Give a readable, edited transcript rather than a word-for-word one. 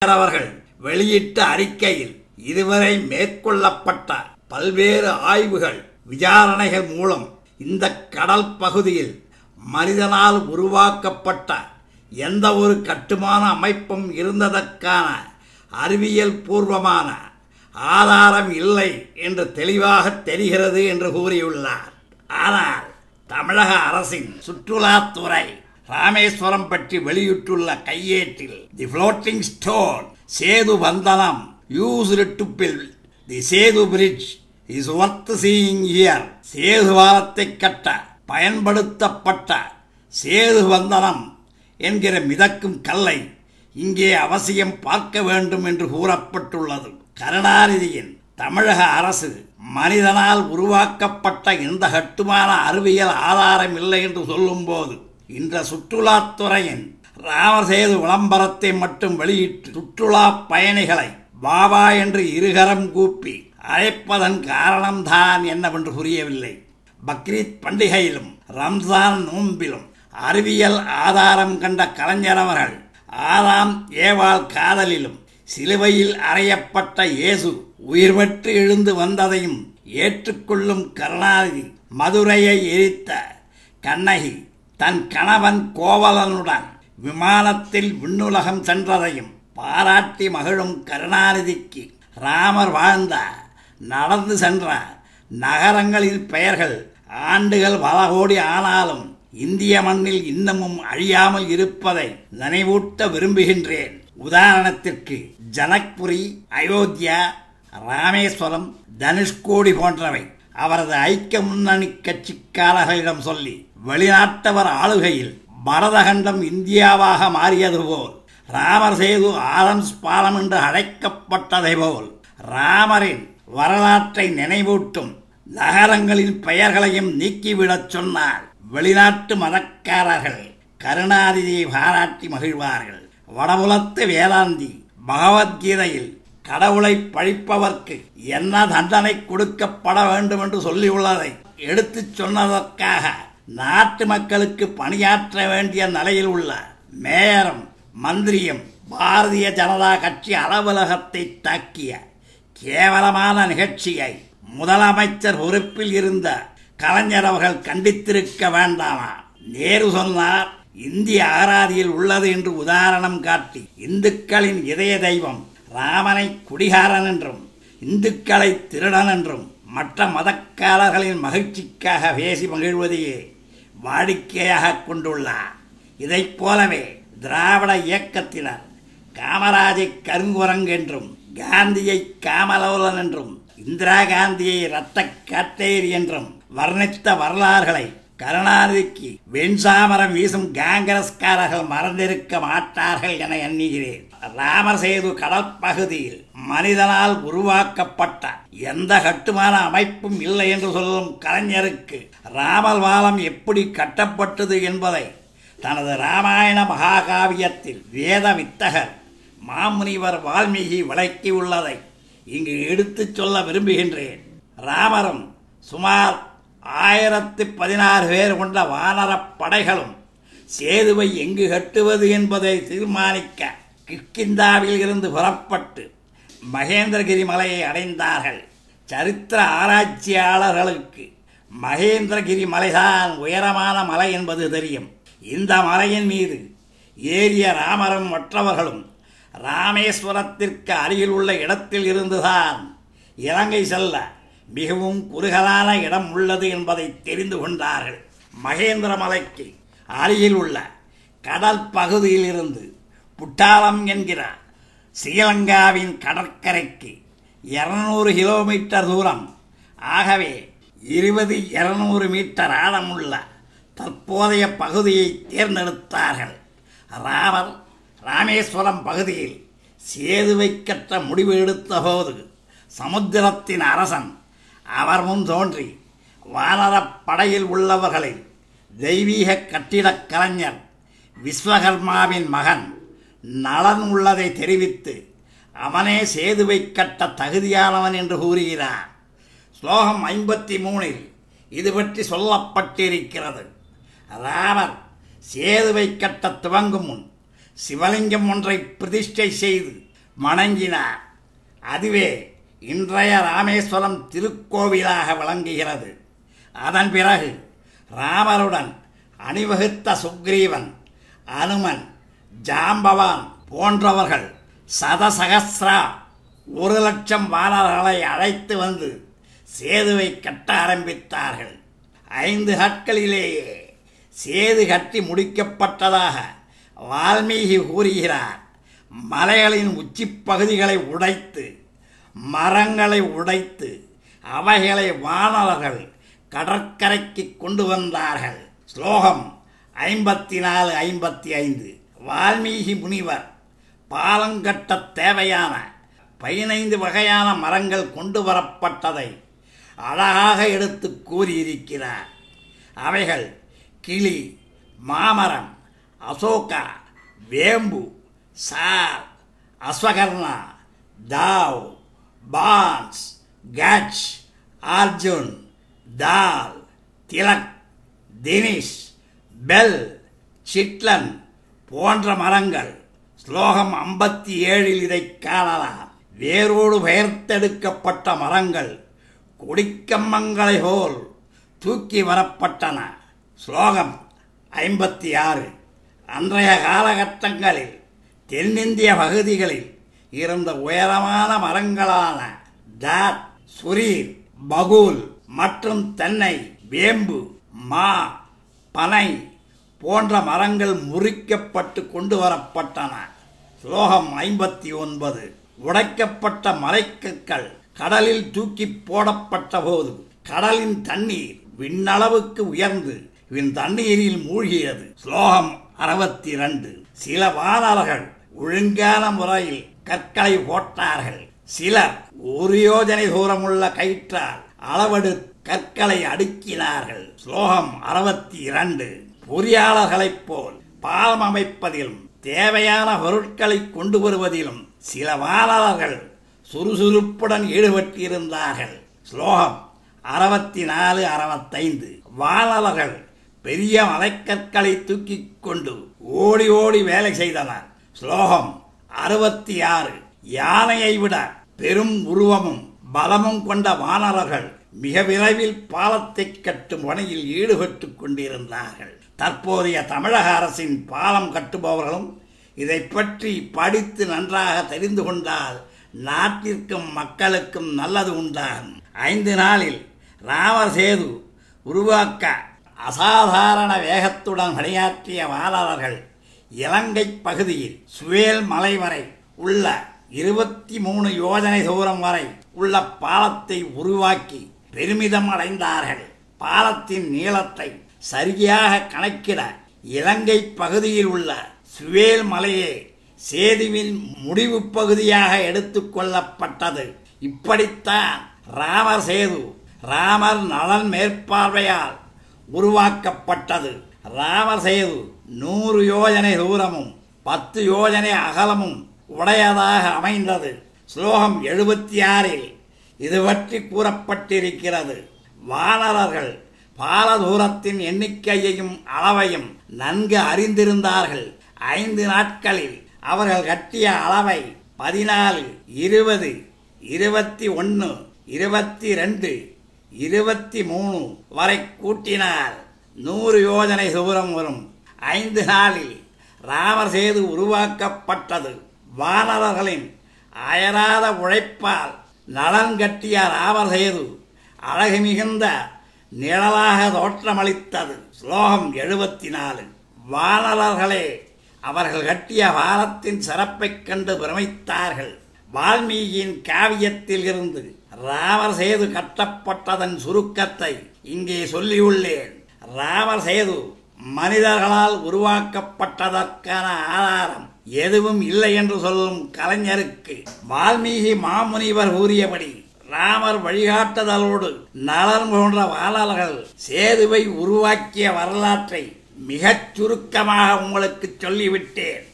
அவர்கள் வெளியிட்ட அறிக்கையில் இதுவரை மேற்கொள்ளப்பட்ட பல்வேறு ஆய்வுகள் விசாரணைகள் மூலம் இந்த கடல் பகுதியில் மனிதனால் உருவாக்கப்பட்ட எந்த ஒரு கட்டுமான அமைப்பும் இருந்ததற்கான அறிவியல் பூர்வமான ஆதாரம் இல்லை என்று தெளிவாக தெரிகிறது என்று கூறியுள்ளார். ஆனால் தமிழக அரசின் சுற்றுலாத்துறை ராமேஸ்வரம் பற்றி வெளியிட்டுள்ள கையேட்டில் தி ஃப்ளோட்டிங் ஸ்டோன் சேது வந்தனம் used to build the Setu bridge is worth seeing here. Setu பாலத்தை கட்ட பயன்படுத்தப்பட்ட சேது வந்தனம் என்கிற மிதக்கும் கல்லை இங்கே அவசியம் பார்க்க வேண்டும் என்று கூறப்பட்டுள்ளது. கருணாநிதியின் தமிழக அரசு மனிதனால் உருவாக்கப்பட்ட எந்த கட்டுமான அறிவியல் ஆதாரம் இல்லை என்று சொல்லும் போது இந்த சுற்றுலாத்துறையின் ராமசேது விளம்பரத்தை மட்டும் வெளியிட்டு சுற்றுலா பயணிகளை பாபா என்று இருகரம் கூப்பி அழைப்பதன் காரணம்தான் என்னவென்று புரியவில்லை. பக்ரீத் பண்டிகையிலும் ரம்ஜான் நோன்பிலும் அறிவியல் ஆதாரம் கண்ட கலைஞர் அவர்கள் ஆதாம் ஏவாள் காதலிலும் சிலுவையில் அறையப்பட்ட இயேசு உயிர் பெற்று எழுந்து வந்ததையும் ஏற்றுக்கொள்ளும் கருணாநிதி மதுரையை எரித்த கண்ணகி தன் கணவன் கோவலனுடன் விமானத்தில் விண்ணுலகம் சென்றதையும் பாராட்டி மகிழும் கருணாநிதிக்கு ராமர் வாழ்ந்த நடந்து சென்ற நகரங்களின் பெயர்கள் ஆண்டுகள் பல கோடி ஆனாலும் இந்திய மண்ணில் இன்னமும் அழியாமல் இருப்பதை நினைவூட்ட விரும்புகின்றேன். உதாரணத்திற்கு ஜனக்புரி, அயோத்தியா, ராமேஸ்வரம், தனுஷ்கோடி போன்றவை அவரது ஐக்கிய முன்னணி கட்சிக்காரர்களிடம் சொல்லி வெளிநாட்டவர் ஆளுகையில் பரதகண்டம் இந்தியாவாக மாறியது போல் ராமர் சேது ஆதம்ஸ் பாலம் என்று அழைக்கப்பட்டதை போல் ராமரின் வரலாற்றை நினைவூட்டும் நகரங்களின் பெயர்களையும் நீக்கிவிடச் சொன்னால் வெளிநாட்டு மதக்காரர்கள் கருணாநிதியை பாராட்டி மகிழ்வார்கள். வடபுலத்து வேதாந்தி பகவத்கீதையில் கடவுளை பழிப்பவர்க்கு என்ன தண்டனை கொடுக்கப்பட வேண்டும் என்று சொல்லியுள்ளதை எடுத்துச் சொன்னதற்காக நாட்டு மக்களுக்கு பணியாற்ற வேண்டிய நிலையில் உள்ள மேயரும் மந்திரியும் பாரதிய ஜனதா கட்சி அலுவலகத்தை தாக்கிய கேவலமான நிகழ்ச்சியை முதலமைச்சர் பொறுப்பில் இருந்த கலைஞர் அவர்கள் கண்டித்திருக்க வேண்டாமா? நேரு சொன்னார், இந்திய அகராதியில் உள்ளது என்று உதாரணம் காட்டி இந்துக்களின் இதய தெய்வம் ராமனை குடிகாரன் என்றும் இந்துக்களை திருடன் என்றும் மற்ற மதக்காரர்களின் மகிழ்ச்சிக்காக பேசி மகிழ்வதையே வாடிக்கையாக கொண்டுள்ளார். இதைப் போலவே திராவிட இயக்கத்தினர் காமராஜை கருங்குரங்கு என்றும் காந்தியை காமலோலன் என்றும் இந்திரா காந்தியை இரத்த காட்டேரி என்றும் வர்ணித்த வரலாறுகளை கருணாநிதிக்கு வெண்சாமரம் வீசும் காங்கிரஸ்காரர்கள் மறந்திருக்க மாட்டார்கள் என எண்ணுகிறேன். ராமர் சேது கடற்பகுதியில் மனிதனால் உருவாக்கப்பட்ட எந்த கட்டுமான அமைப்பும் இல்லை என்று சொல்லும் கலைஞருக்கு ராமர் பாலம் எப்படி கட்டப்பட்டது என்பதை தனது ராமாயண மகாகாவியத்தில் வேத வித்தகர் மாமுனிவர் வால்மீகி விளக்கியுள்ளதை இங்கு எடுத்துச் சொல்ல விரும்புகின்றேன். ராமரும் சுமார் 1016 பேர் கொண்ட வானரப் படைகளும் சேதுவை எங்கு கட்டுவது என்பதை தீர்மானிக்க கிஷ்கிந்தாவில் இருந்து புறப்பட்டு மகேந்திரகிரி மலையை அடைந்தார்கள். சரித்திர ஆராய்ச்சியாளர்களுக்கு மகேந்திரகிரி மலைதான் உயரமான மலை என்பது தெரியும். இந்த மலையின் மீது ஏறிய ராமரும் மற்றவர்களும் ராமேஸ்வரத்திற்கு அருகில் உள்ள இடத்தில் இருந்துதான் இலங்கை செல்ல மிகவும் குறுகலான இடம் உள்ளது என்பதை தெரிந்து கொண்டார்கள். மகேந்திர மலைக்கு அருகில் உள்ள கடல் பகுதியில் இருந்து புட்டாலம் என்கிற ஸ்ரீலங்காவின் கடற்கரைக்கு 200 கிலோமீட்டர் தூரம், ஆகவே 200 மீட்டர் ஆழமுள்ள தற்போதைய பகுதியை தேர்ந்தெடுத்தார்கள். ராமர் ராமேஸ்வரம் பகுதியில் சேதுவை கட்ட முடிவு எடுத்த போது சமுத்திரத்தின் அரசன் அவர் முன் தோன்றி வானரப் படையில் உள்ளவர்களில் தெய்வீக கட்டிடக் கலைஞர் விஸ்வகர்மாவின் மகன் நலன் உள்ளதை தெரிவித்து அவனே சேதுவை கட்ட தகுதியானவன் என்று கூறுகிறார். ஸ்லோகம் 53 இது பற்றி சொல்லப்பட்டிருக்கிறது. ராமர் சேதுவை கட்ட துவங்கும் முன் சிவலிங்கம் ஒன்றை பிரதிஷ்டை செய்து வணங்கினார். அதுவே இன்றைய ராமேஸ்வரம் திருக்கோவிலாக விளங்குகிறது. அதன் பிறகு ராமருடன் அணிவகுத்த சுக்ரீவன், அனுமன், ஜாம்பவான் போன்றவர்கள் சதசகஸ்ரா 1,00,000 வானரர்களை அழைத்து வந்து சேதுவை கட்ட ஆரம்பித்தார்கள். 5 நாட்களிலேயே சேது கட்டி முடிக்கப்பட்டதாக வால்மீகி கூறுகிறார். மலைகளின் உச்சிப்பகுதிகளை உடைத்து, மரங்களை உடைத்து, அவைகளை வானரர்கள் கடற்கரைக்கு கொண்டு வந்தார்கள். ஸ்லோகம் 54-55. வால்மீகி முனிவர் பாலங்கட்ட தேவையான 15 வகையான மரங்கள் கொண்டு வரப்பட்டதை அழகாக எடுத்து கூறியிருக்கிறார். அவைகள் கிளி, மாமரம், அசோகா, வேம்பு, சார், அஸ்வகர்ணா, தாவ், பான்ஸ், கட்ச், அர்ஜுன், தால், திலக், தினிஷ், பெல், சிட்லன் போன்ற மரங்கள். ஸ்லோகம் 57 இதை காணலாம். வேரோடு பெயர்த்தெடுக்கப்பட்ட மரங்கள் கொடிக்கம்பங்களை போல் தூக்கி வரப்பட்டன. ஸ்லோகம் 56. அன்றைய காலகட்டங்களில் தென்னிந்திய பகுதிகளில் இருந்த உயரமான மரங்களான தாத், சுரீர், பகூல் மற்றும் தென்னை, வேம்பு, மா, பனை போன்ற மரங்கள் முறிக்கப்பட்டு கொண்டு வரப்பட்டன. ஸ்லோகம் 59. உடைக்கப்பட்ட மலைக்கற்கள் கடலில் தூக்கி போடப்பட்ட போது கடலின் தண்ணீர் விண்ணளவுக்கு உயர்ந்து தண்ணீரில் மூழ்கியது. ஸ்லோகம் 62. சில வானரர்கள் ஒழுங்கான முறையில் கற்களை போட்டார்கள். சிலர் 1 யோஜனை தூரமுள்ள கயிற்றால் அளவெடு கற்களை அடுக்கினார்கள். ஸ்லோகம் 62. பொறியாளர்களைப் போல் பாலம் அமைப்பதிலும் தேவையான பொருட்களை கொண்டு வருவதிலும் சில வானரர்கள் சுறுசுறுப்புடன் ஈடுபட்டிருந்தார்கள். ஸ்லோகம் 64-65. வானரர்கள் பெரிய மலைக்கற்களை தூக்கி கொண்டு ஓடி ஓடி வேலை செய்தனர். ஸ்லோகம் 66. யானையை விட பெரும் உருவமும் பலமும் கொண்ட வானரர்கள் மிக விரைவில் பாலத்தை கட்டும் பணியில் ஈடுபட்டுக் கொண்டிருந்தார்கள். தற்போதைய தமிழக அரசின் பாலம் கட்டுபவர்களும் இதை பற்றி படித்து நன்றாக தெரிந்து கொண்டால் நாட்டிற்கும் மக்களுக்கும் நல்லது உண்டாகும். 5 நாளில் ராமர் சேது உருவாக்க அசாதாரண வேகத்துடன் பணியாற்றிய வானரர்கள் இலங்கை பகுதியில் சுவேல் மலை வரை உள்ள 23 யோஜனை தூரம் வரை உள்ள பாலத்தை உருவாக்கி பெருமிதம் அடைந்தார்கள். பாலத்தின் நீளத்தை சரியாக கணக்கிட இலங்கை பகுதியில் உள்ள சுவேல் மலையே சேதுவின் முடிவு பகுதியாக எடுத்துக் கொள்ளப்பட்டது. இப்படித்தான் ராமர் சேது ராமர் நலன் மேற்பார்வையால் உருவாக்கப்பட்டது. ராமர் சேது 100 யோஜனை தூரமும் 10 யோஜனை அகலமும் உடையதாக அமைந்தது. ஸ்லோகம் 76 இது பற்றி கூறப்பட்டிருக்கிறது. வானரர்கள் பால தூரத்தின் எண்ணிக்கையையும் அளவையும் நன்கு அறிந்திருந்தார்கள். 5 நாட்களில் அவர்கள் கட்டிய அளவை 14, 20, 21, 22, 23 வரை கூட்டினார் 100 யோஜனை தூரம் வரும். 5 நாளில் ராமர் சேது உருவாக்கப்பட்டது. வானரர்களின் அயராத உழைப்பால் நலன் கட்டிய ராமர் சேது அழகு மிகுந்த நிழலாக தோற்றமளித்தது. ஸ்லோகம் 74. வானரர்களே அவர்கள் கட்டிய பாலத்தின் சிறப்பைக் கண்டு பிரமித்தார்கள். வால்மீகியின் காவியத்தில் இருந்து ராமர் சேது கட்டப்பட்டதன் சுருக்கத்தை இங்கே சொல்லியுள்ளேன். ராமர் சேது மனிதர்களால் உருவாக்கப்பட்டதற்கான ஆதாரம் எதுவும் இல்லை என்று சொல்லும் கலைஞருக்கு வால்மீகி மாமுனிவர் கூறியபடி ராமர் வழிகாட்டுதலோடு நலன் போன்ற வானரர்கள் சேதுவை உருவாக்கிய வரலாற்றை மிகச் சுருக்கமாக உங்களுக்கு சொல்லிவிட்டேன்.